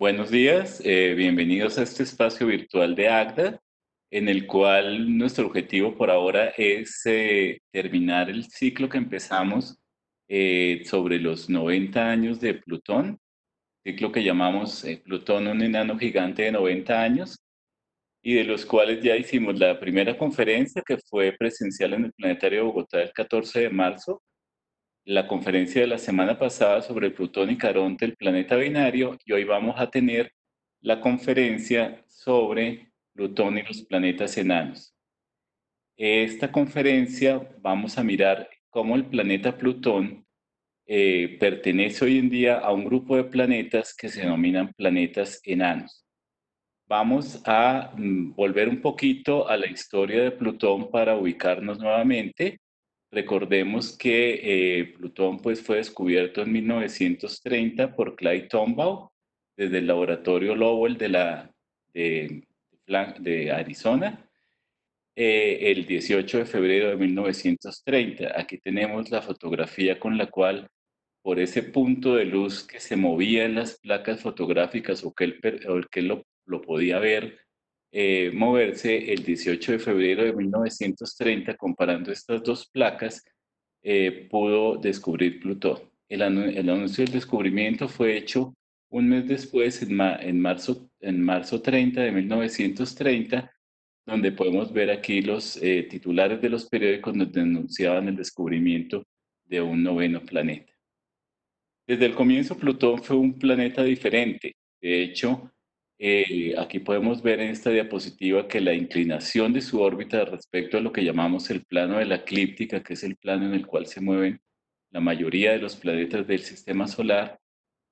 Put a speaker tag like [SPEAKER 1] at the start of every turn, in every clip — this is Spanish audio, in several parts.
[SPEAKER 1] Buenos días, bienvenidos a este espacio virtual de ACDA, en el cual nuestro objetivo por ahora es terminar el ciclo que empezamos sobre los 90 años de Plutón, ciclo que llamamos Plutón, un enano gigante de 90 años, y de los cuales ya hicimos la primera conferencia que fue presencial en el Planetario de Bogotá el 14 de marzo, la conferencia de la semana pasada sobre Plutón y Caronte, el planeta binario, y hoy vamos a tener la conferencia sobre Plutón y los planetas enanos. Esta conferencia vamos a mirar cómo el planeta Plutón pertenece hoy en día a un grupo de planetas que se denominan planetas enanos. Vamos a volver un poquito a la historia de Plutón para ubicarnos nuevamente. Recordemos que Plutón pues, fue descubierto en 1930 por Clyde Tombaugh desde el laboratorio Lowell de, de Arizona el 18 de febrero de 1930. Aquí tenemos la fotografía con la cual por ese punto de luz que se movía en las placas fotográficas o que él lo podía ver moverse el 18 de febrero de 1930, comparando estas dos placas, pudo descubrir Plutón. El anuncio del descubrimiento fue hecho un mes después, en marzo 30 de 1930, donde podemos ver aquí los titulares de los periódicos donde denunciaban el descubrimiento de un noveno planeta. Desde el comienzo, Plutón fue un planeta diferente. De hecho, aquí podemos ver en esta diapositiva que la inclinación de su órbita respecto a lo que llamamos el plano de la eclíptica, que es el plano en el cual se mueven la mayoría de los planetas del sistema solar,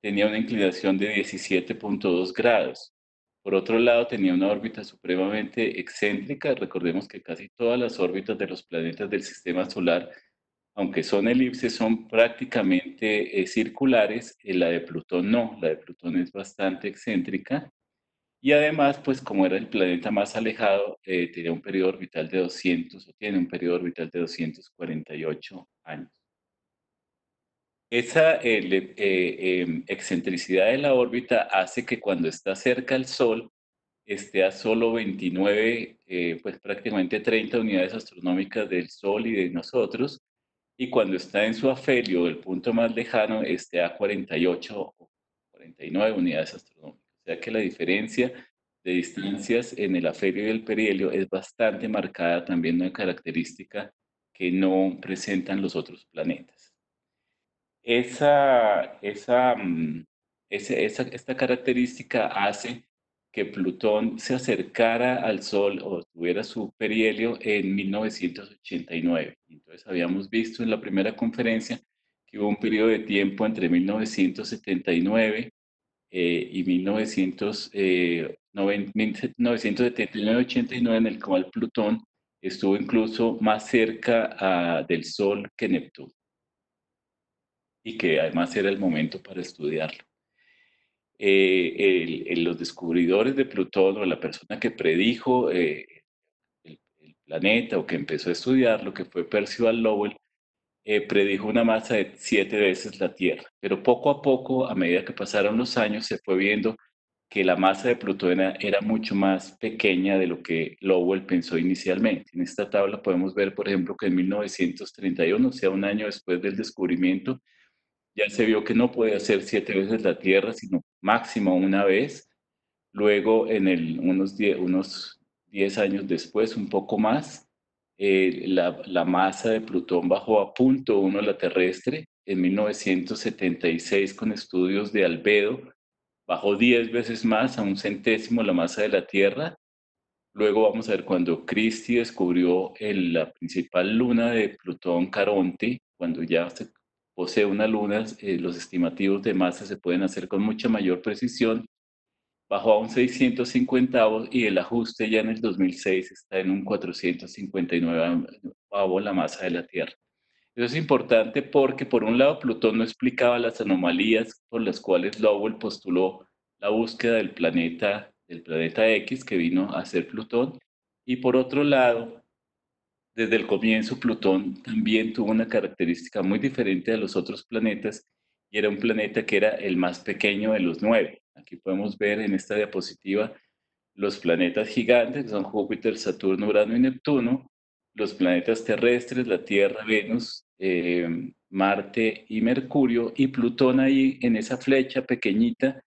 [SPEAKER 1] tenía una inclinación de 17,2 grados. Por otro lado, tenía una órbita supremamente excéntrica. Recordemos que casi todas las órbitas de los planetas del sistema solar, aunque son elipses, son prácticamente circulares. La de Plutón no, la de Plutón es bastante excéntrica. Y además, pues como era el planeta más alejado, tenía un periodo orbital de 200, o tiene un periodo orbital de 248 años. Esa excentricidad de la órbita hace que cuando está cerca al Sol esté a solo 29, pues prácticamente 30 unidades astronómicas del Sol y de nosotros, y cuando está en su afelio, el punto más lejano, esté a 48 o 49 unidades astronómicas. O sea que la diferencia de distancias en el afelio y el perihelio es bastante marcada, también una característica que no presentan los otros planetas. Esa, esa, mm, esta característica hace que Plutón se acercara al Sol o tuviera su perihelio en 1989. Entonces habíamos visto en la primera conferencia que hubo un periodo de tiempo entre 1979 y 1979-89 en el cual Plutón estuvo incluso más cerca del Sol que Neptuno y que además era el momento para estudiarlo. Los descubridores de Plutón o la persona que predijo el planeta o que empezó a estudiarlo, que fue Percival Lowell, predijo una masa de 7 veces la Tierra. Pero poco a poco, a medida que pasaron los años, se fue viendo que la masa de Plutón era mucho más pequeña de lo que Lowell pensó inicialmente. En esta tabla podemos ver, por ejemplo, que en 1931, o sea, un año después del descubrimiento, ya se vio que no podía ser 7 veces la Tierra, sino máximo una vez. Luego, unos 10 años después, un poco más, la masa de Plutón bajó a 0,1 la terrestre. En 1976, con estudios de albedo, bajó 10 veces más, a un centésimo la masa de la Tierra. Luego vamos a ver cuando Christie descubrió la principal luna de Plutón, Caronte, cuando ya se posee una luna, los estimativos de masa se pueden hacer con mucha mayor precisión. Bajó a un 650 y el ajuste ya en el 2006 está en un 459 la masa de la Tierra. Eso es importante porque, por un lado, Plutón no explicaba las anomalías por las cuales Lowell postuló la búsqueda del planeta X que vino a ser Plutón. Y por otro lado, desde el comienzo, Plutón también tuvo una característica muy diferente a los otros planetas, y era un planeta que era el más pequeño de los 9. Aquí podemos ver en esta diapositiva los planetas gigantes, que son Júpiter, Saturno, Urano y Neptuno, los planetas terrestres, la Tierra, Venus, Marte y Mercurio, y Plutón ahí en esa flecha pequeñita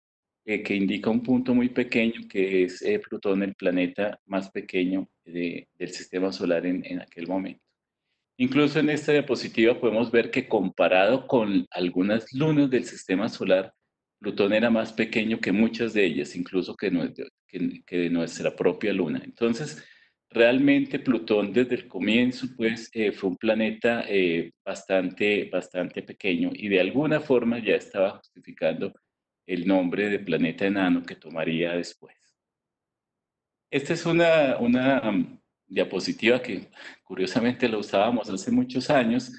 [SPEAKER 1] que indica un punto muy pequeño, que es Plutón, el planeta más pequeño del sistema solar en aquel momento. Incluso en esta diapositiva podemos ver que comparado con algunas lunas del sistema solar, Plutón era más pequeño que muchas de ellas, incluso que de nuestra propia luna. Entonces, realmente Plutón desde el comienzo pues, fue un planeta bastante pequeño y de alguna forma ya estaba justificando el nombre de planeta enano que tomaría después. Esta es una diapositiva que curiosamente la usábamos hace muchos años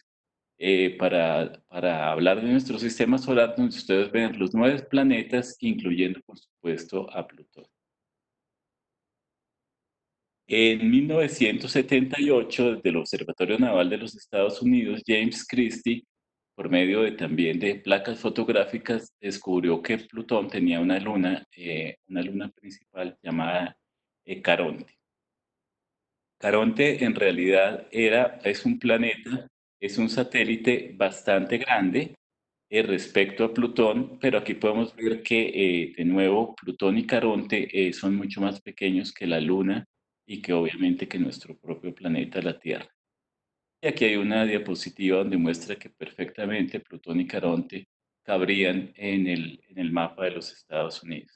[SPEAKER 1] para hablar de nuestro sistema solar, donde ustedes ven los 9 planetas, incluyendo, por supuesto, a Plutón. En 1978, desde el Observatorio Naval de los Estados Unidos, James Christie, por medio también de placas fotográficas, descubrió que Plutón tenía una luna principal llamada Caronte. Caronte en realidad es un planeta, es un satélite bastante grande respecto a Plutón, pero aquí podemos ver que de nuevo Plutón y Caronte son mucho más pequeños que la Luna y que obviamente que nuestro propio planeta, la Tierra. Y aquí hay una diapositiva donde muestra que perfectamente Plutón y Caronte cabrían en el mapa de los Estados Unidos.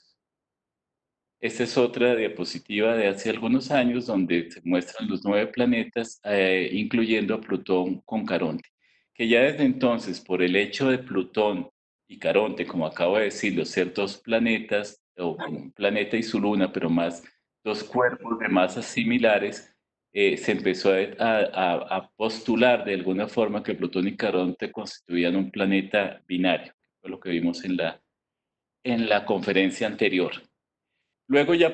[SPEAKER 1] Esta es otra diapositiva de hace algunos años donde se muestran los 9 planetas, incluyendo a Plutón con Caronte, que ya desde entonces, por el hecho de Plutón y Caronte, como acabo de decirlo, ser dos planetas, o un planeta y su luna, pero más dos cuerpos de masas similares, se empezó a postular de alguna forma que Plutón y Caronte constituían un planeta binario, que fue lo que vimos en la conferencia anterior. Luego ya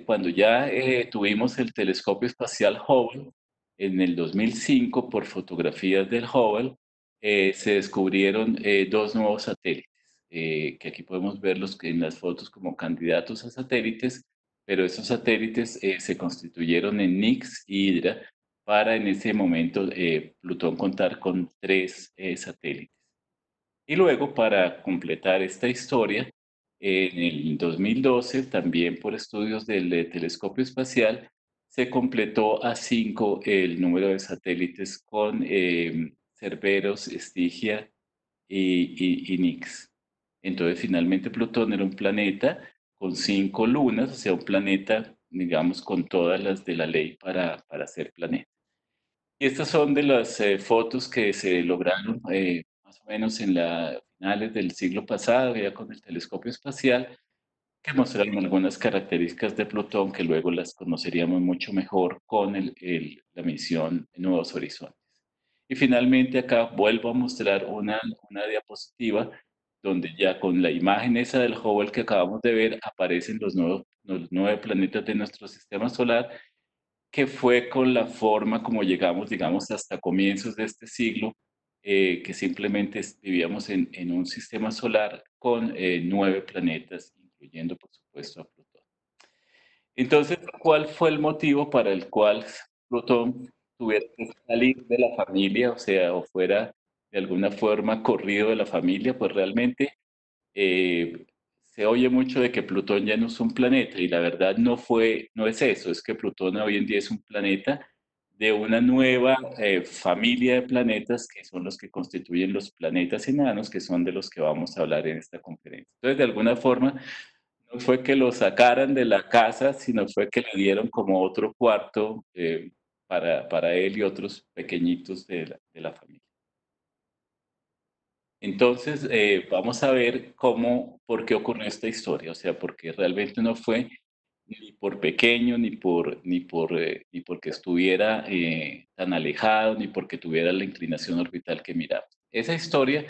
[SPEAKER 1] cuando ya tuvimos el telescopio espacial Hubble en el 2005 por fotografías del Hubble, se descubrieron dos nuevos satélites, que aquí podemos verlos en las fotos como candidatos a satélites, pero esos satélites se constituyeron en Nix y Hydra para en ese momento Plutón contar con tres satélites. Y luego, para completar esta historia, en el 2012, también por estudios del telescopio espacial, se completó a 5 el número de satélites con Cerberos, Estigia y Nix. Entonces, finalmente Plutón era un planeta con 5 lunas, o sea, un planeta, digamos, con todas las de la ley para ser planeta. Y estas son de las fotos que se lograron más o menos en las finales del siglo pasado, ya con el telescopio espacial, que mostraron algunas características de Plutón que luego las conoceríamos mucho mejor con la misión Nuevos Horizontes. Y finalmente acá vuelvo a mostrar una diapositiva donde ya con la imagen esa del Hubble que acabamos de ver aparecen los 9 planetas de nuestro sistema solar, que fue con la forma como llegamos, digamos, hasta comienzos de este siglo, que simplemente vivíamos en un sistema solar con 9 planetas, incluyendo, por supuesto, a Plutón. Entonces, ¿cuál fue el motivo para el cual Plutón tuviera que salir de la familia, o sea, o fuera de alguna forma corrido de la familia? Pues realmente eh, se oye mucho de que Plutón ya no es un planeta y la verdad no es eso, es que Plutón hoy en día es un planeta de una nueva familia de planetas que son los que constituyen los planetas enanos, que son de los que vamos a hablar en esta conferencia. Entonces, de alguna forma, no fue que lo sacaran de la casa, sino fue que le dieron como otro cuarto para él y otros pequeñitos de la familia. Entonces, vamos a ver por qué ocurrió esta historia, o sea, porque realmente no fue ni por pequeño, ni porque estuviera tan alejado, ni porque tuviera la inclinación orbital que miramos. Esa historia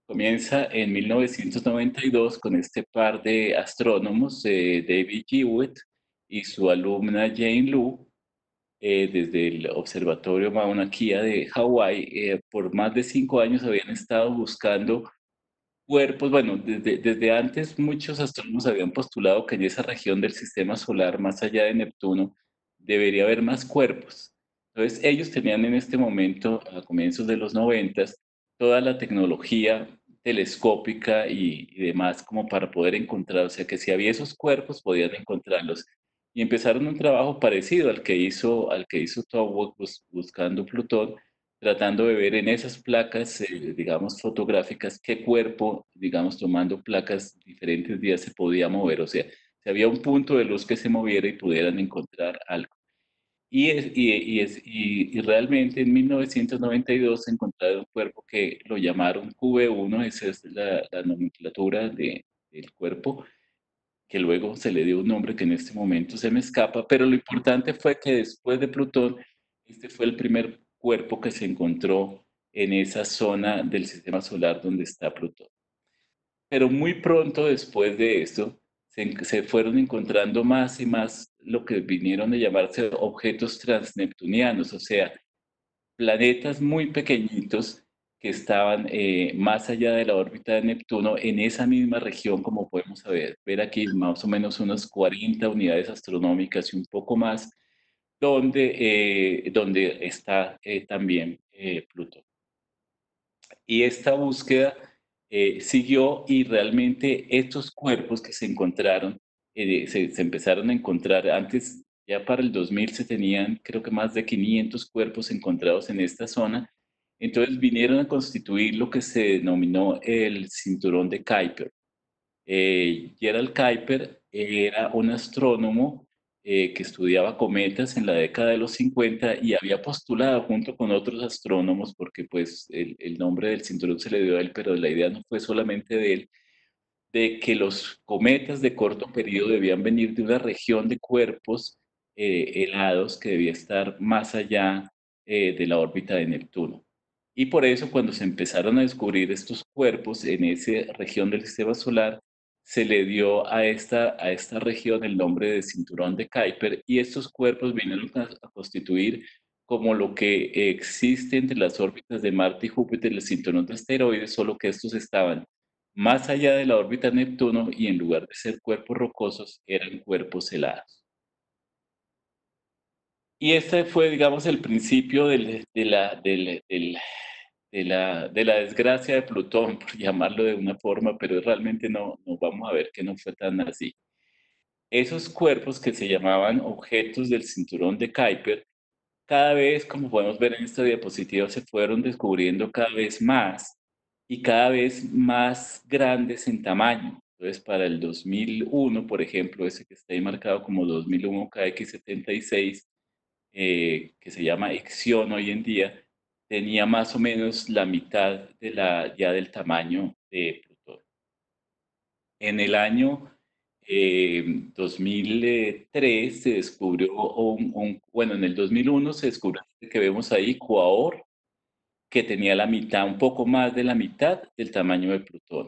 [SPEAKER 1] comienza en 1992 con este par de astrónomos, David Hewitt y su alumna Jane Lu, desde el Observatorio Mauna Kea de Hawái. Por más de 5 años habían estado buscando cuerpos, bueno, desde antes muchos astrónomos habían postulado que en esa región del sistema solar, más allá de Neptuno, debería haber más cuerpos. Entonces, ellos tenían en este momento, a comienzos de los noventas, toda la tecnología telescópica y demás como para poder encontrar, o sea, que si había esos cuerpos podían encontrarlos. Y empezaron un trabajo parecido al que hizo Todd buscando Plutón, tratando de ver en esas placas, digamos, fotográficas, qué cuerpo, digamos, tomando placas diferentes días se podía mover, o sea, si había un punto de luz que se moviera y pudieran encontrar algo. Y realmente en 1992 se encontraron un cuerpo que lo llamaron QB1, esa es la nomenclatura del cuerpo, que luego se le dio un nombre que en este momento se me escapa, pero lo importante fue que después de Plutón, este fue el primer cuerpo que se encontró en esa zona del sistema solar donde está Plutón. Pero muy pronto después de esto, se fueron encontrando más y más lo que vinieron a llamarse objetos transneptunianos, o sea, planetas muy pequeñitos que estaban más allá de la órbita de Neptuno en esa misma región, como podemos ver aquí, más o menos unas 40 unidades astronómicas y un poco más, donde está también Plutón. Y esta búsqueda siguió y realmente estos cuerpos que se encontraron, se empezaron a encontrar antes, ya para el 2000 se tenían creo que más de 500 cuerpos encontrados en esta zona, entonces vinieron a constituir lo que se denominó el cinturón de Kuiper. Gerald Kuiper era un astrónomo que estudiaba cometas en la década de los 50 y había postulado junto con otros astrónomos, porque pues el nombre del cinturón se le dio a él, pero la idea no fue solamente de él, de que los cometas de corto periodo debían venir de una región de cuerpos helados que debía estar más allá de la órbita de Neptuno. Y por eso cuando se empezaron a descubrir estos cuerpos en esa región del sistema solar, se le dio a esta región el nombre de cinturón de Kuiper y estos cuerpos vinieron a constituir como lo que existe entre las órbitas de Marte y Júpiter, el cinturón de asteroides, solo que estos estaban más allá de la órbita de Neptuno y en lugar de ser cuerpos rocosos, eran cuerpos helados. Y este fue, digamos, el principio de la desgracia de Plutón, por llamarlo de una forma, pero realmente no vamos a ver que no fue tan así. Esos cuerpos que se llamaban objetos del cinturón de Kuiper, cada vez, como podemos ver en esta diapositiva, se fueron descubriendo cada vez más y cada vez más grandes en tamaño. Entonces, para el 2001, por ejemplo, ese que está ahí marcado como 2001 KX76, que se llama Ixion hoy en día, tenía más o menos la mitad ya del tamaño de Plutón. En el año 2003 se descubrió bueno, en el 2001 se descubrió este que vemos ahí, Quaoar, que tenía la mitad, un poco más de la mitad del tamaño de Plutón.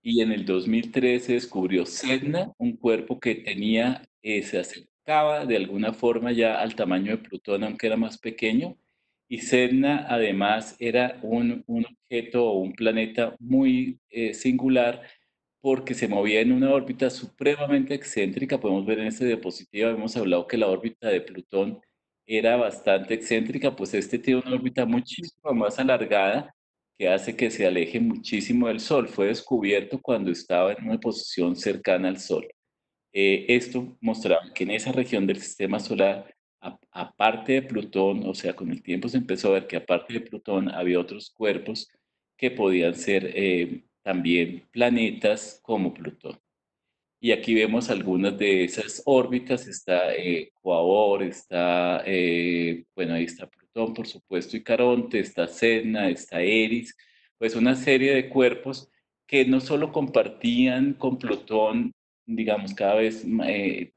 [SPEAKER 1] Y en el 2003 se descubrió Sedna, un cuerpo que tenía, se acercaba de alguna forma ya al tamaño de Plutón, aunque era más pequeño. Y Sedna además era un objeto o un planeta muy singular porque se movía en una órbita supremamente excéntrica. Podemos ver en esta diapositiva, hemos hablado que la órbita de Plutón era bastante excéntrica, pues este tiene una órbita muchísimo más alargada que hace que se aleje muchísimo del Sol. Fue descubierto cuando estaba en una posición cercana al Sol. Esto mostraba que en esa región del sistema solar, aparte de Plutón, o sea, con el tiempo se empezó a ver que aparte de Plutón había otros cuerpos que podían ser también planetas como Plutón. Y aquí vemos algunas de esas órbitas, está Quaoar, está, bueno, ahí está Plutón, por supuesto, y Caronte, está Sedna, está Eris, pues una serie de cuerpos que no solo compartían con Plutón, digamos, cada vez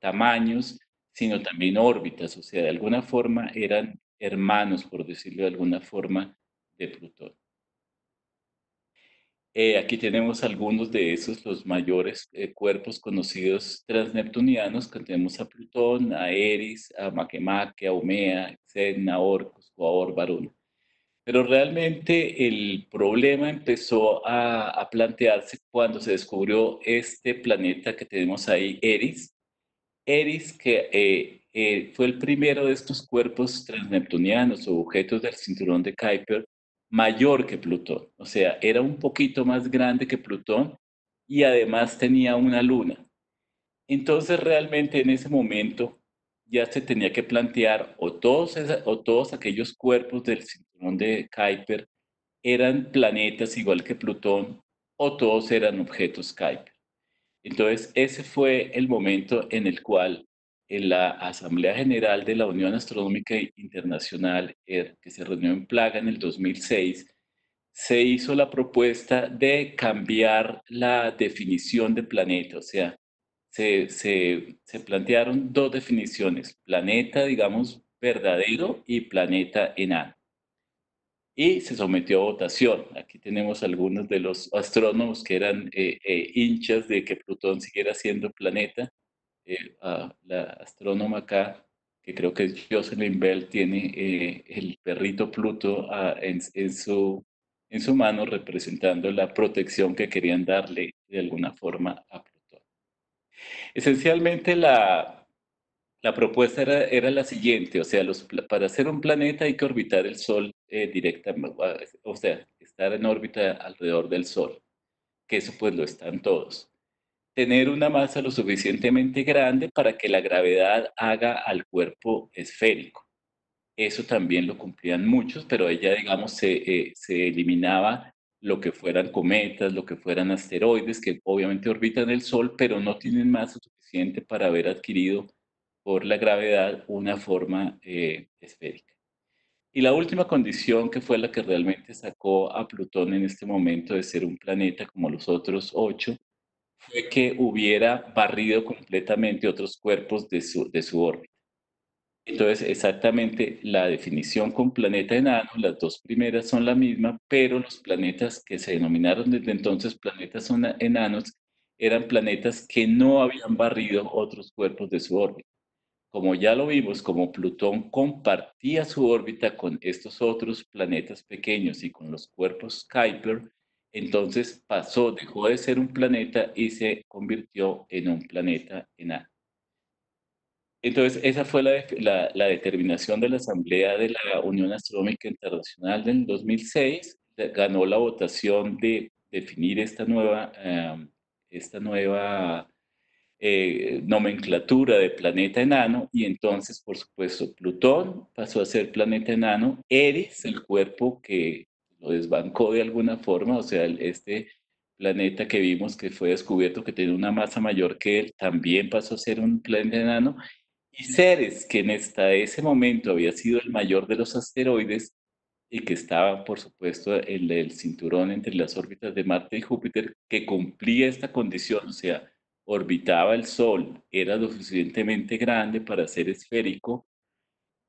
[SPEAKER 1] tamaños, sino también órbitas, o sea, de alguna forma eran hermanos, por decirlo de alguna forma, de Plutón. Aquí tenemos algunos de esos, los mayores cuerpos conocidos transneptunianos, que tenemos a Plutón, a Eris, a Makemake, a Umea, Sedna, Orcus, Quaoar, Varuna. Pero realmente el problema empezó a plantearse cuando se descubrió este planeta que tenemos ahí, Eris. Eris, que fue el primero de estos cuerpos transneptunianos o objetos del cinturón de Kuiper mayor que Plutón. O sea, era un poquito más grande que Plutón y además tenía una luna. Entonces, realmente en ese momento ya se tenía que plantear o todos aquellos cuerpos del cinturón de Kuiper eran planetas igual que Plutón o todos eran objetos Kuiper. Entonces, ese fue el momento en el cual en la Asamblea General de la Unión Astronómica Internacional, que se reunió en Praga en el 2006, se hizo la propuesta de cambiar la definición de planeta. O sea, se plantearon dos definiciones: planeta, digamos, verdadero y planeta enano. Y se sometió a votación. Aquí tenemos algunos de los astrónomos que eran hinchas de que Plutón siguiera siendo planeta. La astrónoma acá, que creo que es Jocelyn Bell, tiene el perrito Pluto en su mano, representando la protección que querían darle de alguna forma a Plutón. Esencialmente la propuesta era la siguiente: o sea, para hacer un planeta hay que orbitar el Sol directamente, o sea, estar en órbita alrededor del Sol, que eso pues lo están todos. Tener una masa lo suficientemente grande para que la gravedad haga al cuerpo esférico. Eso también lo cumplían muchos, pero ella, digamos, se eliminaba lo que fueran cometas, lo que fueran asteroides, que obviamente orbitan el Sol, pero no tienen masa suficiente para haber adquirido por la gravedad una forma esférica. Y la última condición, que fue la que realmente sacó a Plutón en este momento de ser un planeta como los otros 8, fue que hubiera barrido completamente otros cuerpos de su órbita. Entonces, exactamente la definición con planeta enano, las dos primeras son la misma, pero los planetas que se denominaron desde entonces planetas enanos eran planetas que no habían barrido otros cuerpos de su órbita. Como ya lo vimos, como Plutón compartía su órbita con estos otros planetas pequeños y con los cuerpos Kuiper, entonces dejó de ser un planeta y se convirtió en un planeta enano. Entonces, esa fue la determinación de la Asamblea de la Unión Astronómica Internacional del 2006. Ganó la votación de definir esta nueva nomenclatura de planeta enano, y entonces, por supuesto, Plutón pasó a ser planeta enano. Eris, el cuerpo que lo desbancó de alguna forma, o sea, este planeta que vimos que fue descubierto que tiene una masa mayor que él, también pasó a ser un planeta enano. Y Ceres, que hasta ese momento había sido el mayor de los asteroides y que estaba, por supuesto, en el cinturón entre las órbitas de Marte y Júpiter, que cumplía esta condición, o sea, orbitaba el Sol, era lo suficientemente grande para ser esférico,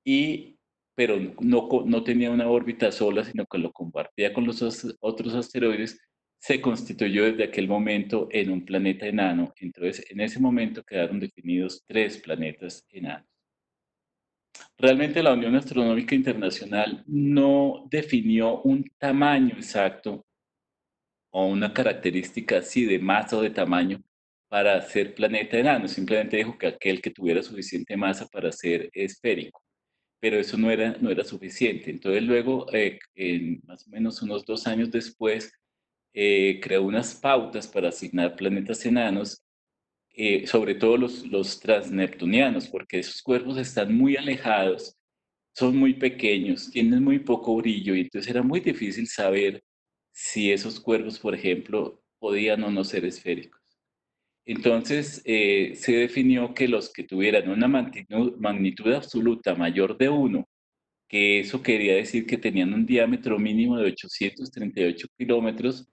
[SPEAKER 1] y, pero no tenía una órbita sola, sino que lo compartía con los otros asteroides. Se constituyó desde aquel momento en un planeta enano. Entonces, en ese momento quedaron definidos tres planetas enanos. Realmente la Unión Astronómica Internacional no definió un tamaño exacto o una característica así de masa o de tamaño para ser planeta enano. Simplemente dijo que aquel que tuviera suficiente masa para ser esférico, pero eso no era suficiente. Entonces luego, más o menos unos 2 años después, creó unas pautas para asignar planetas enanos, sobre todo los transneptunianos, porque esos cuerpos están muy alejados, son muy pequeños, tienen muy poco brillo, y entonces era muy difícil saber si esos cuerpos, por ejemplo, podían o no ser esféricos. Entonces, se definió que los que tuvieran una magnitud absoluta mayor de uno, que eso quería decir que tenían un diámetro mínimo de 838 kilómetros,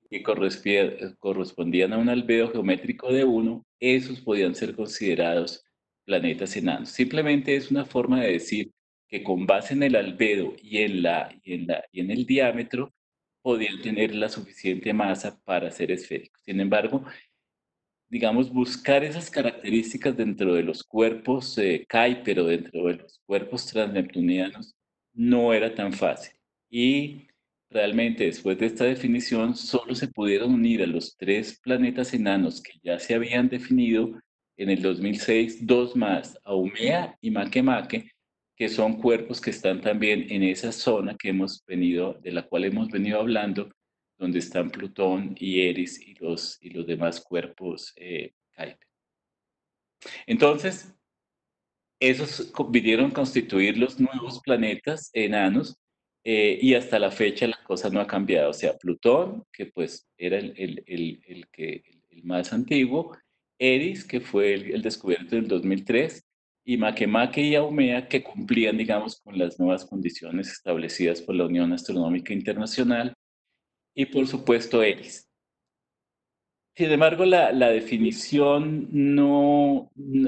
[SPEAKER 1] que correspondían a un albedo geométrico de uno, esos podían ser considerados planetas enanos. Simplemente es una forma de decir que con base en el albedo y en el diámetro podían tener la suficiente masa para ser esféricos. Sin embargo, digamos, buscar esas características dentro de los cuerpos Kuiper, pero dentro de los cuerpos transneptunianos, no era tan fácil. Y realmente después de esta definición solo se pudieron unir a los tres planetas enanos que ya se habían definido en el 2006, dos más, Haumea y Makemake, que son cuerpos que están también en esa zona de la cual hemos venido hablando, donde están Plutón y Eris y los demás cuerpos Kuiper. Entonces, vinieron a constituir los nuevos planetas enanos, y hasta la fecha la cosa no ha cambiado. O sea, Plutón, que pues era el más antiguo, Eris, que fue el descubierto en el 2003, y Makemake y Haumea, que cumplían, digamos, con las nuevas condiciones establecidas por la Unión Astronómica Internacional, y por supuesto Eris. Sin embargo, la definición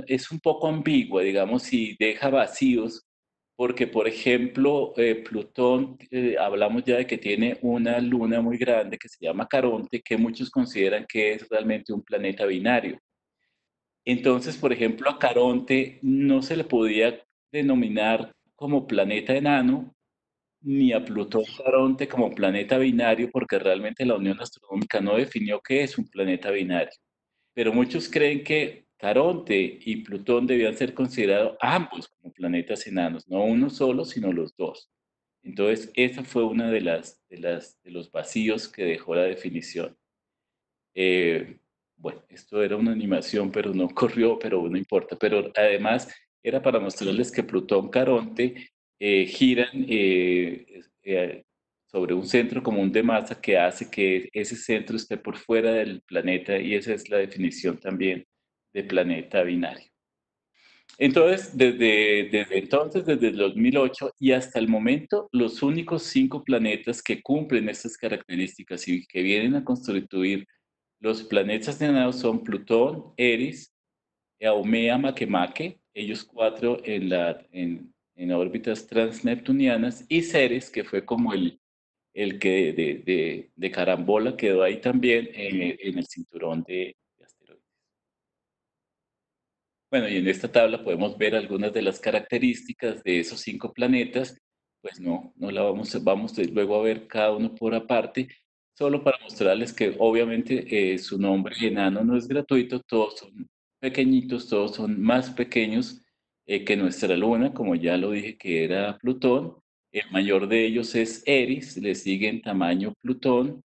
[SPEAKER 1] es un poco ambigua, digamos, y deja vacíos, porque, por ejemplo, Plutón, hablamos ya de que tiene una luna muy grande que se llama Caronte, que muchos consideran que es realmente un planeta binario. Entonces, por ejemplo, a Caronte no se le podía denominar como planeta enano, ni a Plutón Caronte como planeta binario, porque realmente la Unión Astronómica no definió qué es un planeta binario. Pero muchos creen que Caronte y Plutón debían ser considerados ambos como planetas enanos, no uno solo, sino los dos. Entonces, esa fue una de los vacíos que dejó la definición. Eh, bueno, esto era una animación, pero no corrió, pero no importa. Pero además era para mostrarles que Plutón, Caronte giran sobre un centro común de masa que hace que ese centro esté por fuera del planeta, y esa es la definición también de planeta binario. Entonces, desde el 2008 y hasta el momento, los únicos 5 planetas que cumplen estas características y que vienen a constituir los planetas enanos son Plutón, Eris, Haumea, Makemake, ellos 4 en órbitas transneptunianas, y Ceres, que fue como el que de carambola quedó ahí también en el cinturón de asteroides. Bueno, y en esta tabla podemos ver algunas de las características de esos 5 planetas. Pues no la luego a ver cada uno por aparte, solo para mostrarles que obviamente su nombre enano no es gratuito, todos son pequeñitos, todos son más pequeños que nuestra luna, como ya lo dije que era Plutón. El mayor de ellos es Eris, le sigue en tamaño Plutón.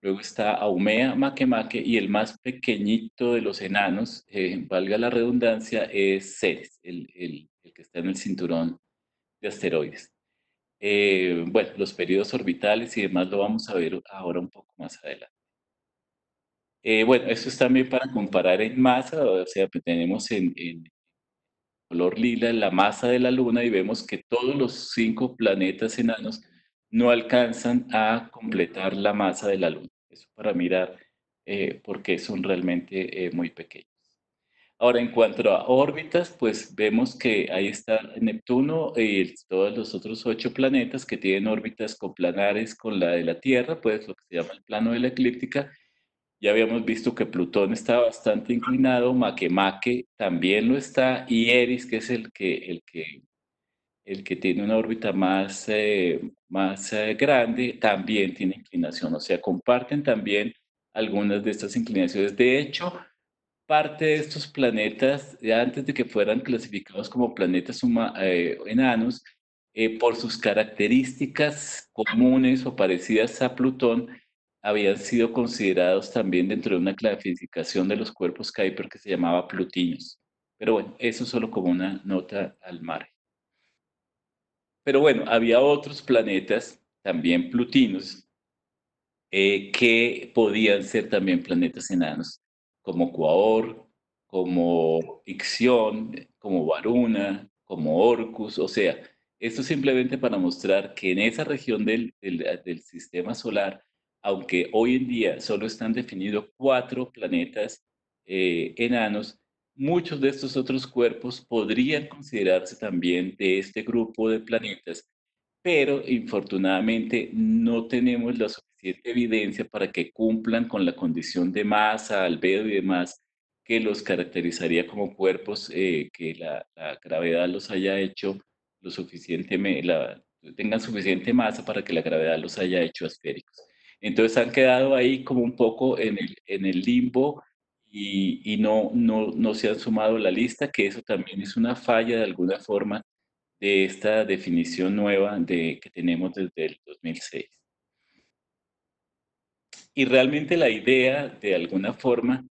[SPEAKER 1] Luego está Haumea Makemake, y el más pequeñito de los enanos, valga la redundancia, es Ceres, el que está en el cinturón de asteroides. Bueno, los periodos orbitales y demás lo vamos a ver ahora un poco más adelante. Bueno, esto es también para comparar en masa, o sea, pues tenemos en color lila la masa de la Luna, y vemos que todos los 5 planetas enanos no alcanzan a completar la masa de la Luna. Eso para mirar por qué son realmente muy pequeños. Ahora, en cuanto a órbitas, pues vemos que ahí está Neptuno y todos los otros 8 planetas que tienen órbitas coplanares con la de la Tierra, pues lo que se llama el plano de la eclíptica. Ya habíamos visto que Plutón está bastante inclinado, Makemake también lo está, y Eris, que es el que tiene una órbita más grande, también tiene inclinación. O sea, comparten también algunas de estas inclinaciones. De hecho, parte de estos planetas, antes de que fueran clasificados como planetas enanos, por sus características comunes o parecidas a Plutón, habían sido considerados también dentro de una clasificación de los cuerpos Kuiper que se llamaba plutinos. Pero bueno, eso solo como una nota al mar. Pero bueno, había otros planetas, también plutinos, que podían ser también planetas enanos, como Quaoar, como Ixión, como Varuna, como Orcus. O sea, esto simplemente para mostrar que en esa región del sistema solar, aunque hoy en día solo están definidos 4 planetas enanos, muchos de estos otros cuerpos podrían considerarse también de este grupo de planetas, pero infortunadamente no tenemos la suficiente evidencia para que cumplan con la condición de masa, albedo y demás que los caracterizaría como cuerpos que la gravedad los haya hecho tengan suficiente masa para que la gravedad los haya hecho esféricos. Entonces han quedado ahí como un poco en el limbo y no se han sumado a la lista, que eso también es una falla de alguna forma de esta definición nueva que tenemos desde el 2006. Y realmente la idea, de alguna forma,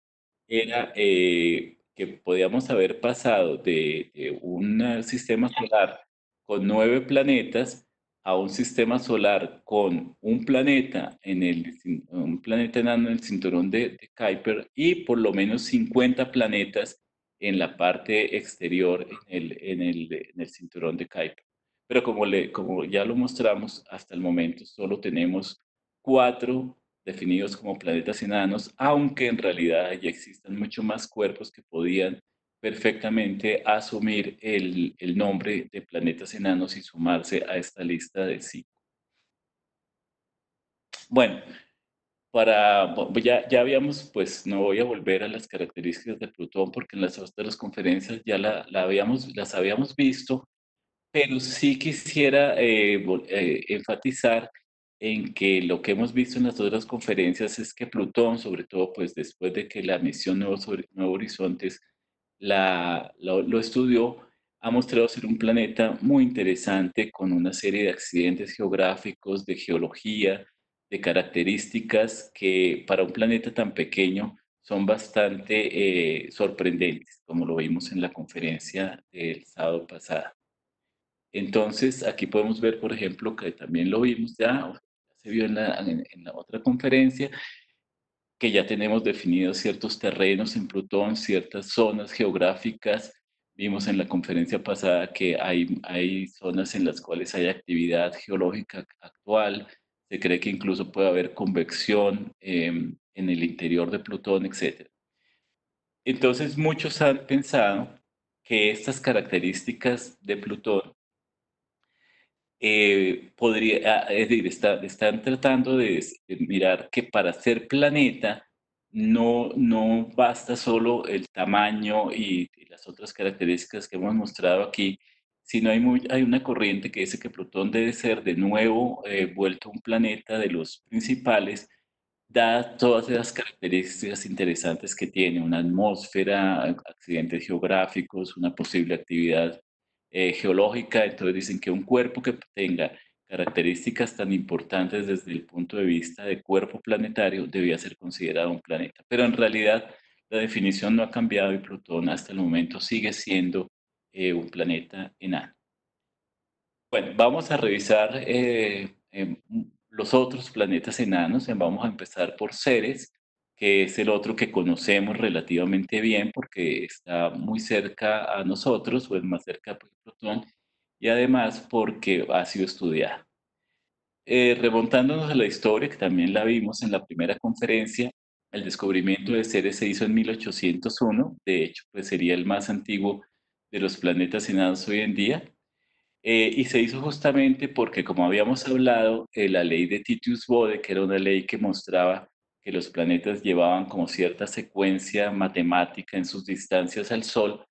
[SPEAKER 1] era que podíamos haber pasado de un sistema solar con 9 planetas a un sistema solar con un planeta un planeta enano en el cinturón de Kuiper y por lo menos 50 planetas en la parte exterior en el cinturón de Kuiper. Pero como ya lo mostramos, hasta el momento solo tenemos 4 definidos como planetas enanos, aunque en realidad ya existen mucho más cuerpos que podían perfectamente asumir el nombre de planetas enanos y sumarse a esta lista de 5. Bueno, ya habíamos, pues no voy a volver a las características de Plutón porque en las otras conferencias ya las habíamos visto, pero sí quisiera enfatizar en que lo que hemos visto en las otras conferencias es que Plutón, sobre todo pues después de que la misión Nuevo Horizontes lo estudió, ha mostrado ser un planeta muy interesante con una serie de accidentes geográficos, de geología, de características que para un planeta tan pequeño son bastante sorprendentes, como lo vimos en la conferencia del sábado pasado. Entonces, aquí podemos ver, por ejemplo, que también lo vimos ya, o se vio en la otra conferencia, que ya tenemos definidos ciertos terrenos en Plutón, ciertas zonas geográficas. Vimos en la conferencia pasada que hay zonas en las cuales hay actividad geológica actual. Se cree que incluso puede haber convección en el interior de Plutón, etcétera. Entonces, muchos han pensado que estas características de Plutón es decir, están tratando de mirar que para ser planeta no basta solo el tamaño y las otras características que hemos mostrado aquí, sino hay una corriente que dice que Plutón debe ser de nuevo vuelto un planeta de los principales, dadas todas esas características interesantes que tiene, una atmósfera, accidentes geográficos, una posible actividad geológica. Entonces dicen que un cuerpo que tenga características tan importantes desde el punto de vista de cuerpo planetario debía ser considerado un planeta. Pero en realidad la definición no ha cambiado y Plutón hasta el momento sigue siendo un planeta enano. Bueno, vamos a revisar los otros planetas enanos. Vamos a empezar por Ceres, que es el otro que conocemos relativamente bien porque está muy cerca a nosotros, o es más cerca de Plutón, y además porque ha sido estudiado. Remontándonos a la historia, que también la vimos en la primera conferencia, el descubrimiento de Ceres se hizo en 1801. De hecho, pues sería el más antiguo de los planetas enanos hoy en día. Y se hizo justamente porque, como habíamos hablado, la ley de Titius-Bode, que era una ley que mostraba que los planetas llevaban como cierta secuencia matemática en sus distancias al Sol,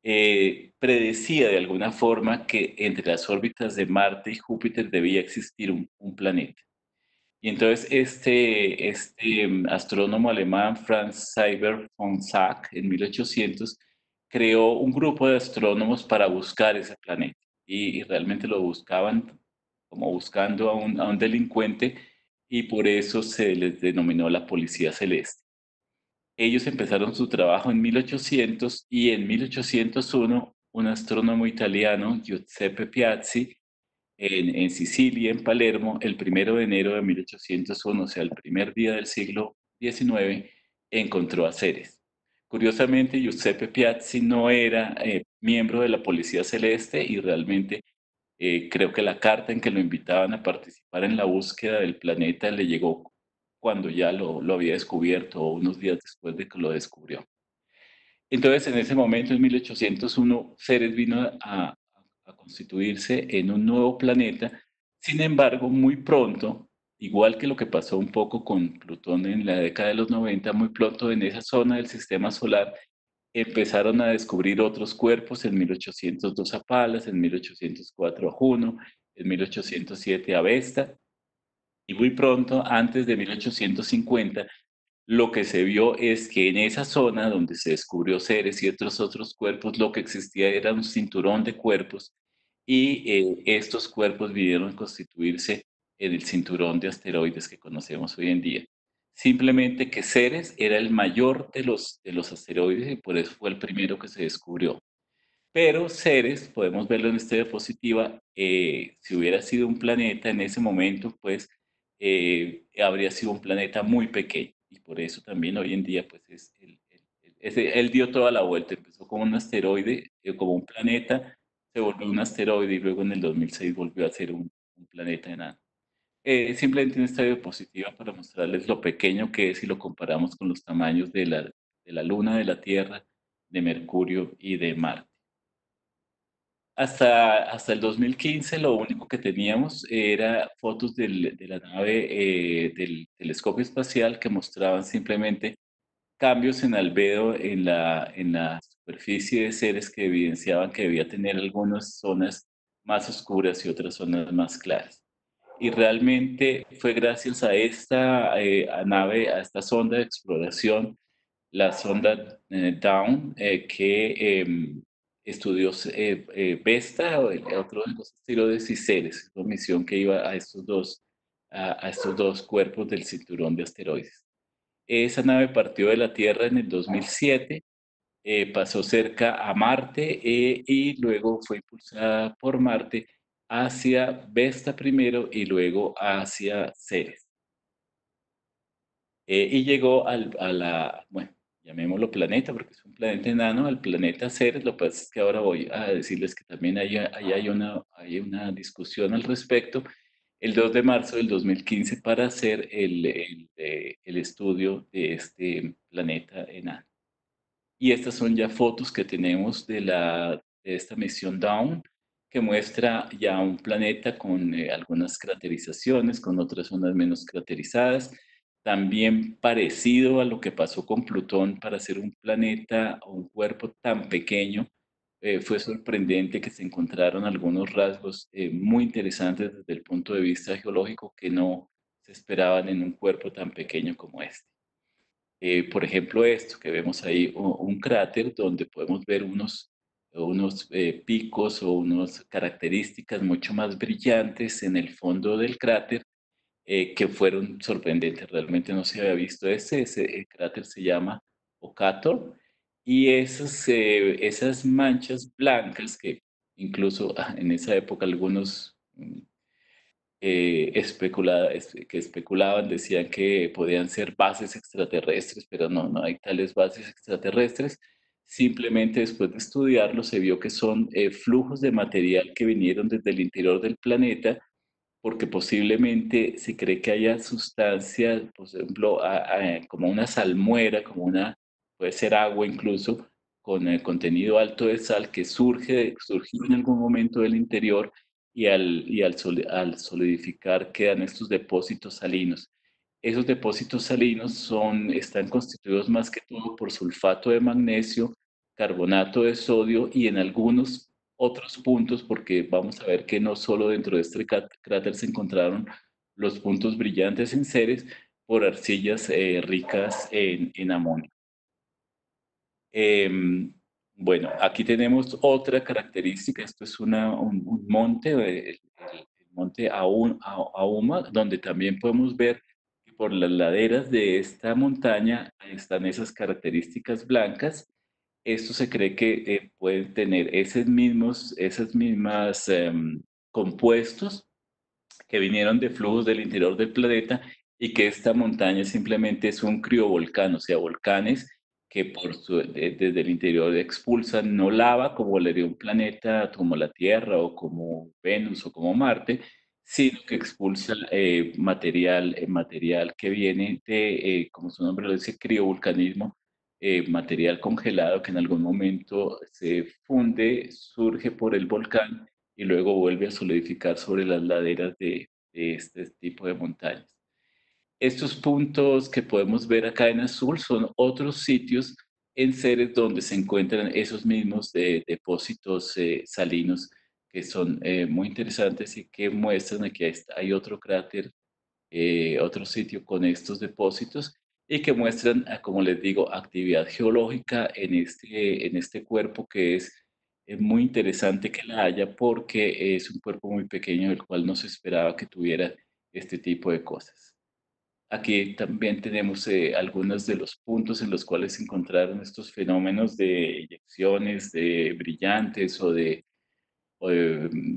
[SPEAKER 1] predecía de alguna forma que entre las órbitas de Marte y Júpiter debía existir un planeta. Y entonces este astrónomo alemán Franz Xaver von Zach en 1800 creó un grupo de astrónomos para buscar ese planeta. Y realmente lo buscaban como buscando a un delincuente, y por eso se les denominó la Policía Celeste. Ellos empezaron su trabajo en 1800 y en 1801 un astrónomo italiano, Giuseppe Piazzi, en Sicilia, en Palermo, el 1 de enero de 1801, o sea, el primer día del siglo XIX, encontró a Ceres. Curiosamente, Giuseppe Piazzi no era miembro de la Policía Celeste y realmente creo que la carta en que lo invitaban a participar en la búsqueda del planeta le llegó cuando ya lo había descubierto o unos días después de que lo descubrió. Entonces, en ese momento, en 1801, Ceres vino a constituirse en un nuevo planeta. Sin embargo, muy pronto, igual que lo que pasó un poco con Plutón en la década de los 90, muy pronto en esa zona del sistema solar empezaron a descubrir otros cuerpos, en 1802 a Palas, en 1804 a Juno, en 1807 a Vesta, y muy pronto, antes de 1850, lo que se vio es que en esa zona donde se descubrió Ceres y otros cuerpos, lo que existía era un cinturón de cuerpos y estos cuerpos vinieron a constituirse en el cinturón de asteroides que conocemos hoy en día. Simplemente que Ceres era el mayor de los asteroides y por eso fue el primero que se descubrió. Pero Ceres, podemos verlo en esta diapositiva, si hubiera sido un planeta en ese momento, pues habría sido un planeta muy pequeño. Y por eso también hoy en día, pues él dio toda la vuelta. Empezó como un asteroide, como un planeta, se volvió un asteroide y luego en el 2006 volvió a ser un planeta enano. Simplemente en esta diapositiva para mostrarles lo pequeño que es si lo comparamos con los tamaños de la Luna, de la Tierra, de Mercurio y de Marte. Hasta el 2015 lo único que teníamos era fotos de la nave, del telescopio espacial que mostraban simplemente cambios en albedo en la superficie de Ceres que evidenciaban que debía tener algunas zonas más oscuras y otras zonas más claras. Y realmente fue gracias a esta nave, a esta sonda de exploración, la sonda Dawn, que estudió Vesta, o otro de los asteroides, y Ceres, una misión que iba a estos dos cuerpos del cinturón de asteroides. Esa nave partió de la Tierra en el 2007, pasó cerca a Marte y luego fue impulsada por Marte hacia Vesta primero y luego hacia Ceres. Y llegó bueno, llamémoslo planeta, porque es un planeta enano, al planeta Ceres. Lo que pasa es que ahora voy a decirles que también hay una discusión al respecto. El 2 de marzo del 2015 para hacer el estudio de este planeta enano. Y estas son ya fotos que tenemos de esta misión Dawn, que muestra ya un planeta con algunas craterizaciones, con otras zonas menos craterizadas. También parecido a lo que pasó con Plutón para ser un planeta o un cuerpo tan pequeño, fue sorprendente que se encontraron algunos rasgos muy interesantes desde el punto de vista geológico que no se esperaban en un cuerpo tan pequeño como este. Por ejemplo, esto que vemos ahí, un cráter donde podemos ver unos picos o unas características mucho más brillantes en el fondo del cráter que fueron sorprendentes. Realmente no se había visto ese cráter se llama Ocator y esas manchas blancas que incluso en esa época algunos que especulaban, decían que podían ser bases extraterrestres, pero no, no hay tales bases extraterrestres. Simplemente después de estudiarlo se vio que son flujos de material que vinieron desde el interior del planeta porque posiblemente se cree que haya sustancias, por ejemplo, como una salmuera, puede ser agua incluso, con contenido alto de sal que surgió en algún momento del interior al solidificar quedan estos depósitos salinos. Esos depósitos salinos están constituidos más que todo por sulfato de magnesio, carbonato de sodio y en algunos otros puntos, porque vamos a ver que no solo dentro de este cráter se encontraron los puntos brillantes en Ceres por arcillas ricas en amonio. Bueno, aquí tenemos otra característica, esto es un monte, el monte Auma, donde también podemos ver que por las laderas de esta montaña están esas características blancas. Esto se cree que pueden tener esas mismas compuestos que vinieron de flujos del interior del planeta y que esta montaña simplemente es un criovolcán, o sea, volcanes que desde el interior expulsan no lava como le haría un planeta como la Tierra o como Venus o como Marte, sino que expulsa material que viene como su nombre lo dice, criovolcanismo, material congelado que en algún momento se funde, surge por el volcán y luego vuelve a solidificar sobre las laderas de este tipo de montañas. Estos puntos que podemos ver acá en azul son otros sitios en Ceres donde se encuentran esos mismos depósitos salinos que son muy interesantes y que muestran que hay otro cráter, otro sitio con estos depósitos y que muestran, como les digo, actividad geológica en este cuerpo que es muy interesante que la haya porque es un cuerpo muy pequeño del cual no se esperaba que tuviera este tipo de cosas. Aquí también tenemos algunos de los puntos en los cuales se encontraron estos fenómenos de eyecciones de brillantes o de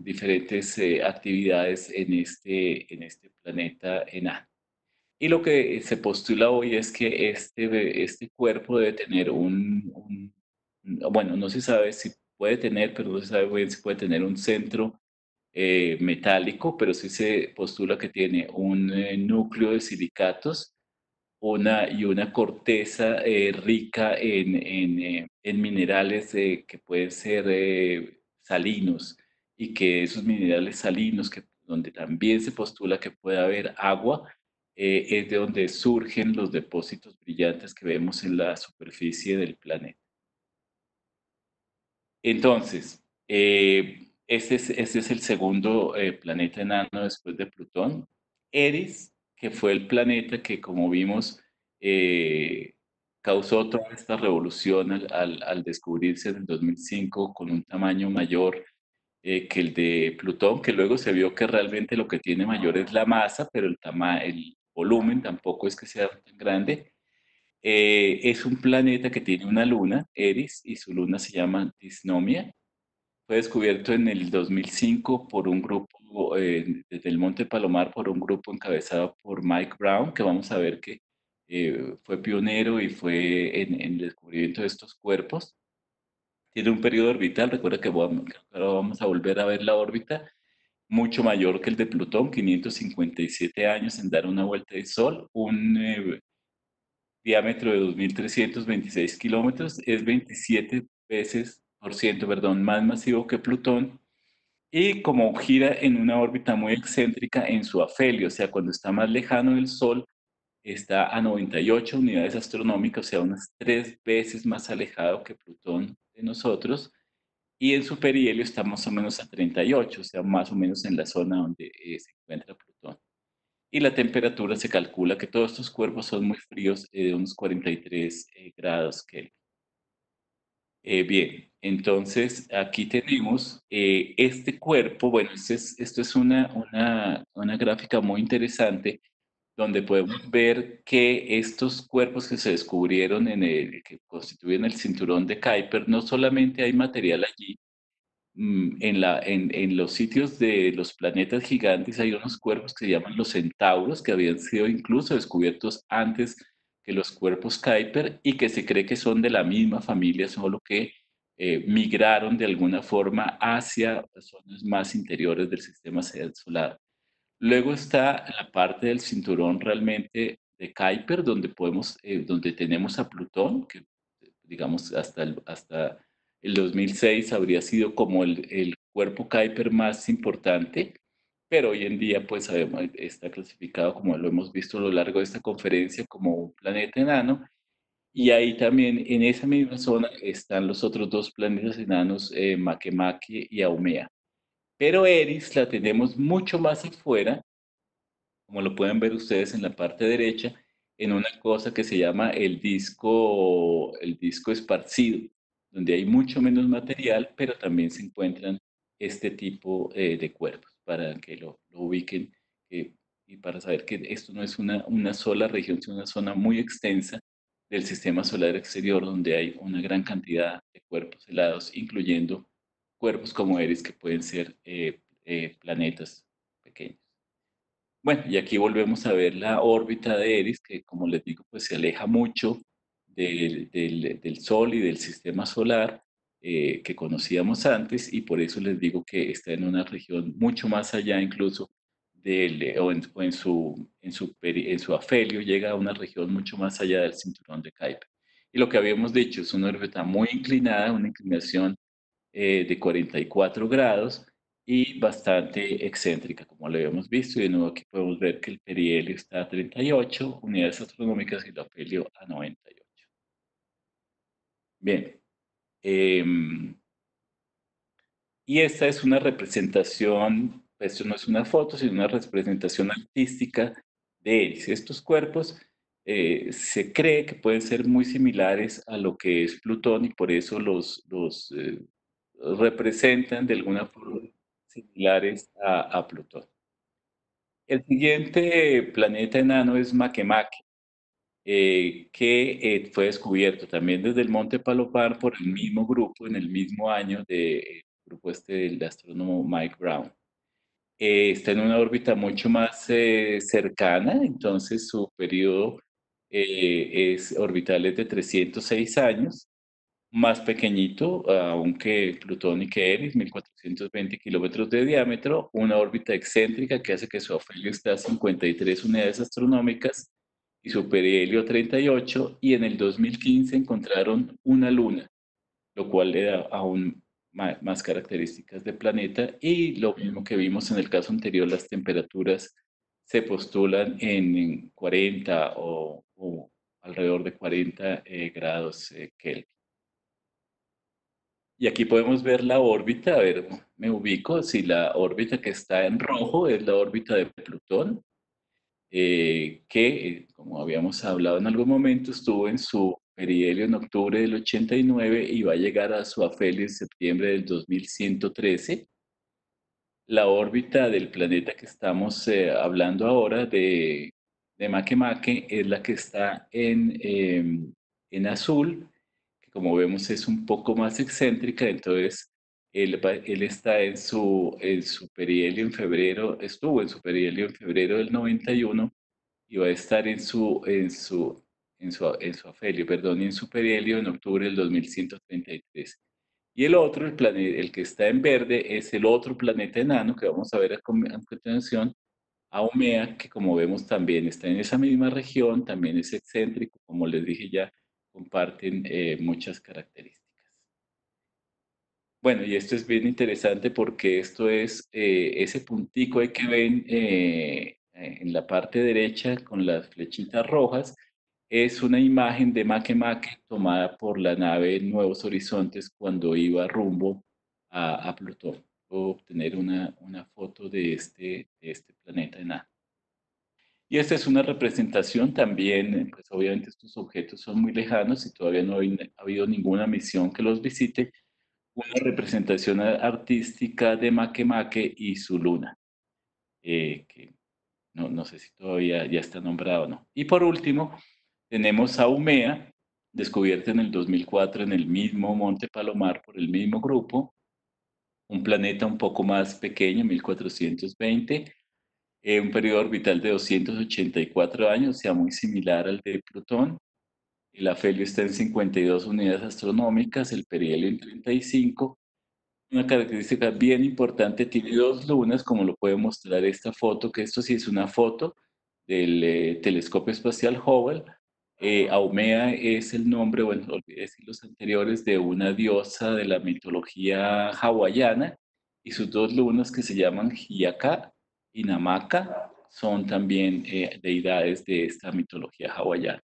[SPEAKER 1] diferentes actividades en este planeta enano. Y lo que se postula hoy es que este cuerpo debe tener bueno, no se sabe si puede tener, pero no se sabe bien si puede tener un centro metálico, pero sí se postula que tiene un núcleo de silicatos y una corteza rica en minerales que pueden ser salinos y que esos minerales salinos, donde también se postula que puede haber agua, es de donde surgen los depósitos brillantes que vemos en la superficie del planeta. Entonces, este es el segundo planeta enano después de Plutón. Eris, que fue el planeta que, como vimos, eh, causó toda esta revolución al descubrirse en el 2005 con un tamaño mayor que el de Plutón, que luego se vio que realmente lo que tiene mayor es la masa, pero el volumen tampoco es que sea tan grande. Es un planeta que tiene una luna, Eris, y su luna se llama Disnomia. Fue descubierto en el 2005 por un grupo desde el Monte Palomar, por un grupo encabezado por Mike Brown, que vamos a ver que fue pionero y fue en el descubrimiento de estos cuerpos. Tiene un periodo orbital, recuerda que ahora vamos a volver a ver la órbita, mucho mayor que el de Plutón, 557 años en dar una vuelta de Sol, un diámetro de 2.326 kilómetros, es 27%, perdón, más masivo que Plutón. Y como gira en una órbita muy excéntrica en su afelio, o sea, cuando está más lejano del Sol, está a 98 unidades astronómicas, o sea, unas 3 veces más alejado que Plutón de nosotros, y en su perihelio está más o menos a 38, o sea, más o menos en la zona donde se encuentra Plutón. Y la temperatura se calcula que todos estos cuerpos son muy fríos, de unos 43 grados Kelvin. Bien, entonces aquí tenemos este cuerpo, bueno, esto es una gráfica muy interesante donde podemos ver que estos cuerpos que se descubrieron que constituyen el cinturón de Kuiper, no solamente hay material allí, en los sitios de los planetas gigantes hay unos cuerpos que se llaman los centauros, que habían sido incluso descubiertos antes que los cuerpos Kuiper y que se cree que son de la misma familia, solo que migraron de alguna forma hacia zonas más interiores del sistema solar. Luego está la parte del cinturón realmente de Kuiper, donde tenemos a Plutón, que digamos hasta el 2006 habría sido como el cuerpo Kuiper más importante, pero hoy en día pues está clasificado, como lo hemos visto a lo largo de esta conferencia, como un planeta enano. Y ahí también, en esa misma zona, están los otros dos planetas enanos, Makemake y Haumea. Pero Eris la tenemos mucho más afuera, como lo pueden ver ustedes en la parte derecha, en una cosa que se llama el disco esparcido, donde hay mucho menos material, pero también se encuentran este tipo de cuerpos, para que lo ubiquen eh, y para saber que esto no es una sola región, sino una zona muy extensa del sistema solar exterior, donde hay una gran cantidad de cuerpos helados, incluyendo cuerpos como Eris, que pueden ser planetas pequeños. Bueno, y aquí volvemos a ver la órbita de Eris, que como les digo, pues se aleja mucho del Sol y del sistema solar que conocíamos antes, y por eso les digo que está en una región mucho más allá incluso en su afelio, llega a una región mucho más allá del cinturón de Kuiper. Y lo que habíamos dicho es una órbita muy inclinada, una inclinación de 44 grados y bastante excéntrica, como lo habíamos visto. Y de nuevo aquí podemos ver que el perihelio está a 38 unidades astronómicas y el afelio a 98. Bien, em, Y esta es una representación, esto no es una foto, sino una representación artística de Eris. Estos cuerpos se cree que pueden ser muy similares a lo que es Plutón y por eso los representan de alguna forma similares a Plutón. El siguiente planeta enano es Makemake, que fue descubierto también desde el Monte Palomar por el mismo grupo en el mismo año del grupo este del astrónomo Mike Brown. Está en una órbita mucho más cercana, entonces su periodo orbital es de 306 años, más pequeñito, aunque Plutón y que Eris, 1420 kilómetros de diámetro, una órbita excéntrica que hace que su afelio esté a 53 unidades astronómicas y su perihelio 38, y en el 2015 encontraron una luna, lo cual le da aún más características de planeta, y lo mismo que vimos en el caso anterior, las temperaturas se postulan en 40 o alrededor de 40 grados Kelvin. Y aquí podemos ver la órbita, a ver, me ubico, si la órbita que está en rojo es la órbita de Plutón, que, como habíamos hablado en algún momento, estuvo en su perihelio en octubre del 89 y va a llegar a su afelio en septiembre del 2113. La órbita del planeta que estamos hablando ahora de Makemake es la que está en azul, que como vemos es un poco más excéntrica, entonces él está en su perihelio en febrero, estuvo en su perihelio en febrero del 91 y va a estar en su afelio, perdón, y en su perihelio en octubre del 2133. Y el otro, el que está en verde, es el otro planeta enano que vamos a ver a continuación, Haumea, que como vemos también está en esa misma región, también es excéntrico, como les dije ya, comparten muchas características. Bueno, y esto es bien interesante porque esto es ese puntico ahí que ven en la parte derecha con las flechitas rojas, es una imagen de Makemake tomada por la nave Nuevos Horizontes cuando iba rumbo a Plutón. Puedo obtener una foto de este planeta enano. Y esta es una representación también, pues obviamente estos objetos son muy lejanos y todavía no ha habido ninguna misión que los visite, una representación artística de Makemake y su luna, que no sé si todavía ya está nombrado o no. Y por último, tenemos a Umea, descubierta en el 2004 en el mismo Monte Palomar por el mismo grupo, un planeta un poco más pequeño, 1420, un periodo orbital de 284 años, o sea, muy similar al de Plutón. El afelio está en 52 unidades astronómicas, el perihelio en 35. Una característica bien importante, tiene dos lunas, como lo puede mostrar esta foto, que esto sí es una foto del telescopio espacial Hubble. Haumea es el nombre, bueno, olvidé decir los anteriores, de una diosa de la mitología hawaiana, y sus dos lunas, que se llaman Hiaka y Namaka, son también deidades de esta mitología hawaiana.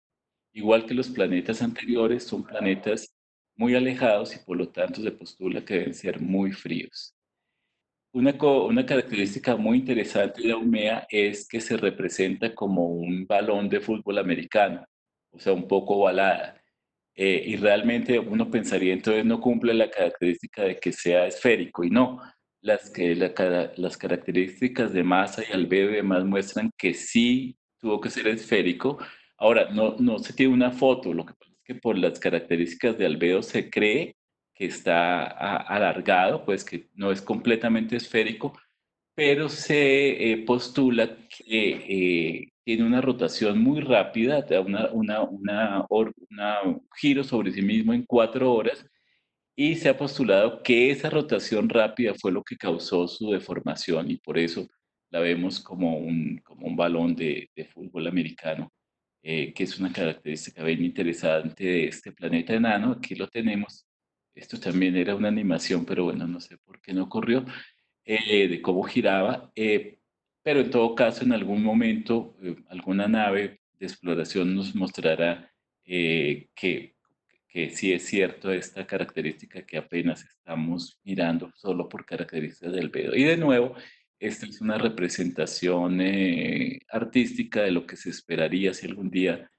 [SPEAKER 1] Igual que los planetas anteriores, son planetas muy alejados y por lo tanto se postula que deben ser muy fríos. Una característica muy interesante de Haumea es que se representa como un balón de fútbol americano, o sea, un poco ovalada. Y realmente uno pensaría entonces no cumple la característica de que sea esférico, y no. Las características de masa y albedo y demás muestran que sí tuvo que ser esférico. Ahora, no se tiene una foto, lo que pasa es que por las características de albedo se cree que está alargado, pues que no es completamente esférico, pero se postula que tiene una rotación muy rápida, da un giro sobre sí mismo en 4 horas, y se ha postulado que esa rotación rápida fue lo que causó su deformación y por eso la vemos como un balón de fútbol americano, que es una característica bien interesante de este planeta enano. Aquí lo tenemos. Esto también era una animación, pero bueno, no sé por qué no ocurrió, de cómo giraba, pero en todo caso, en algún momento, alguna nave de exploración nos mostrará eh, que, que sí es cierto esta característica que apenas estamos mirando solo por características del albedo. Y de nuevo, esta es una representación artística de lo que se esperaría si algún día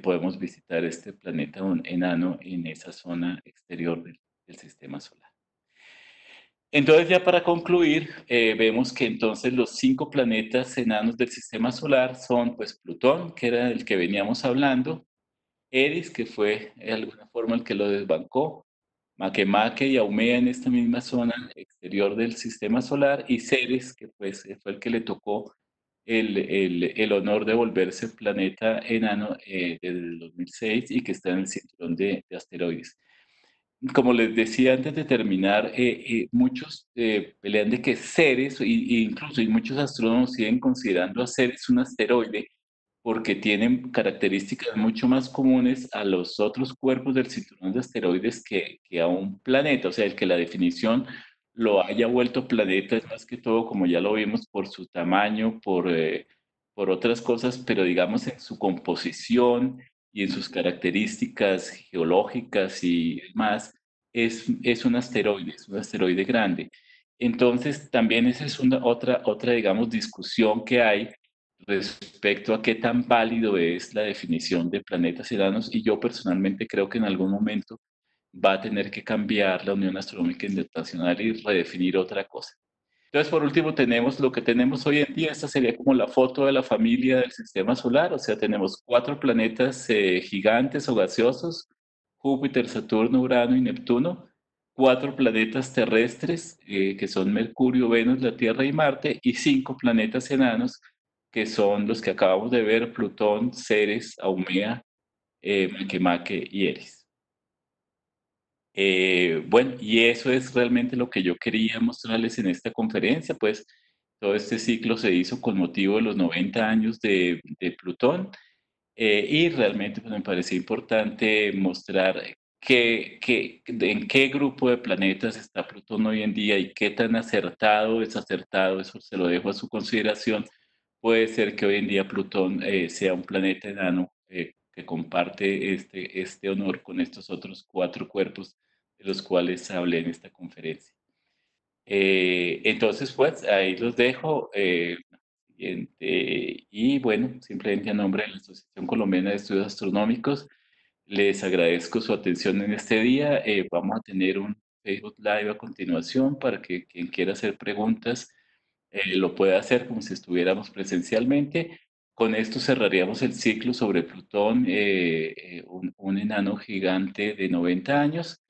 [SPEAKER 1] podemos visitar este planeta enano en esa zona exterior del sistema solar. Entonces, ya para concluir, vemos que entonces los 5 planetas enanos del sistema solar son, pues, Plutón, que era el que veníamos hablando, Eris, que fue de alguna forma el que lo desbancó, Makemake y Haumea en esta misma zona exterior del sistema solar, y Ceres, que pues fue el que le tocó el honor de volverse planeta enano desde el 2006 y que está en el cinturón de asteroides. Como les decía antes de terminar, muchos pelean de que Ceres, incluso y muchos astrónomos siguen considerando a Ceres un asteroide, porque tienen características mucho más comunes a los otros cuerpos del cinturón de asteroides que a un planeta. O sea, el que la definición lo haya vuelto planeta es más que todo, como ya lo vimos, por su tamaño, por otras cosas, pero digamos en su composición y en sus características geológicas y demás, es es un asteroide grande. Entonces, también esa es otra, digamos, discusión que hay respecto a qué tan válido es la definición de planetas enanos, y yo personalmente creo que en algún momento va a tener que cambiar la Unión Astronómica Internacional y redefinir otra cosa. Entonces, por último, tenemos lo que tenemos hoy en día. Esta sería como la foto de la familia del sistema solar. O sea, tenemos 4 planetas gigantes o gaseosos: Júpiter, Saturno, Urano y Neptuno. 4 planetas terrestres, que son Mercurio, Venus, la Tierra y Marte. Y 5 planetas enanos, que son los que acabamos de ver: Plutón, Ceres, Haumea, Makemake y Eris. Bueno, y eso es realmente lo que yo quería mostrarles en esta conferencia. Pues todo este ciclo se hizo con motivo de los 90 años de Plutón, y realmente pues, me parecía importante mostrar en qué grupo de planetas está Plutón hoy en día y qué tan acertado o desacertado, eso se lo dejo a su consideración. Puede ser que hoy en día Plutón sea un planeta enano que comparte este honor con estos otros 4 cuerpos de los cuales hablé en esta conferencia. Entonces, pues ahí los dejo. Y bueno, simplemente a nombre de la Asociación Colombiana de Estudios Astronómicos, les agradezco su atención en este día. Vamos a tener un Facebook Live a continuación para que quien quiera hacer preguntas lo puede hacer como si estuviéramos presencialmente. Con esto cerraríamos el ciclo sobre Plutón, un enano gigante de 90 años.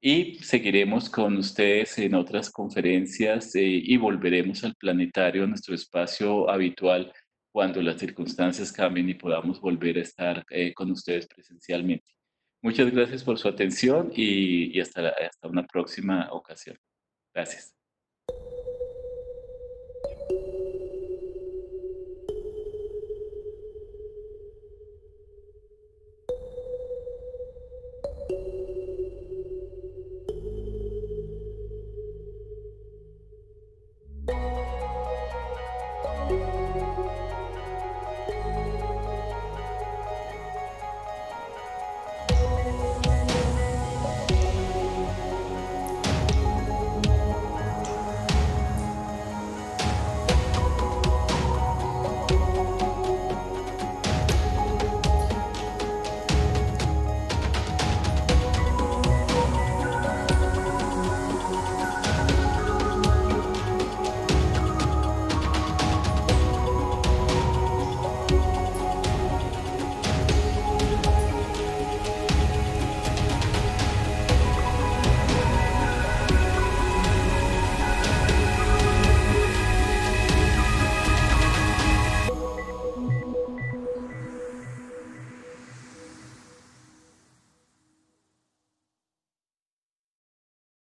[SPEAKER 1] Y seguiremos con ustedes en otras conferencias, y volveremos al planetario, a nuestro espacio habitual, cuando las circunstancias cambien y podamos volver a estar con ustedes presencialmente. Muchas gracias por su atención y hasta una próxima ocasión. Gracias.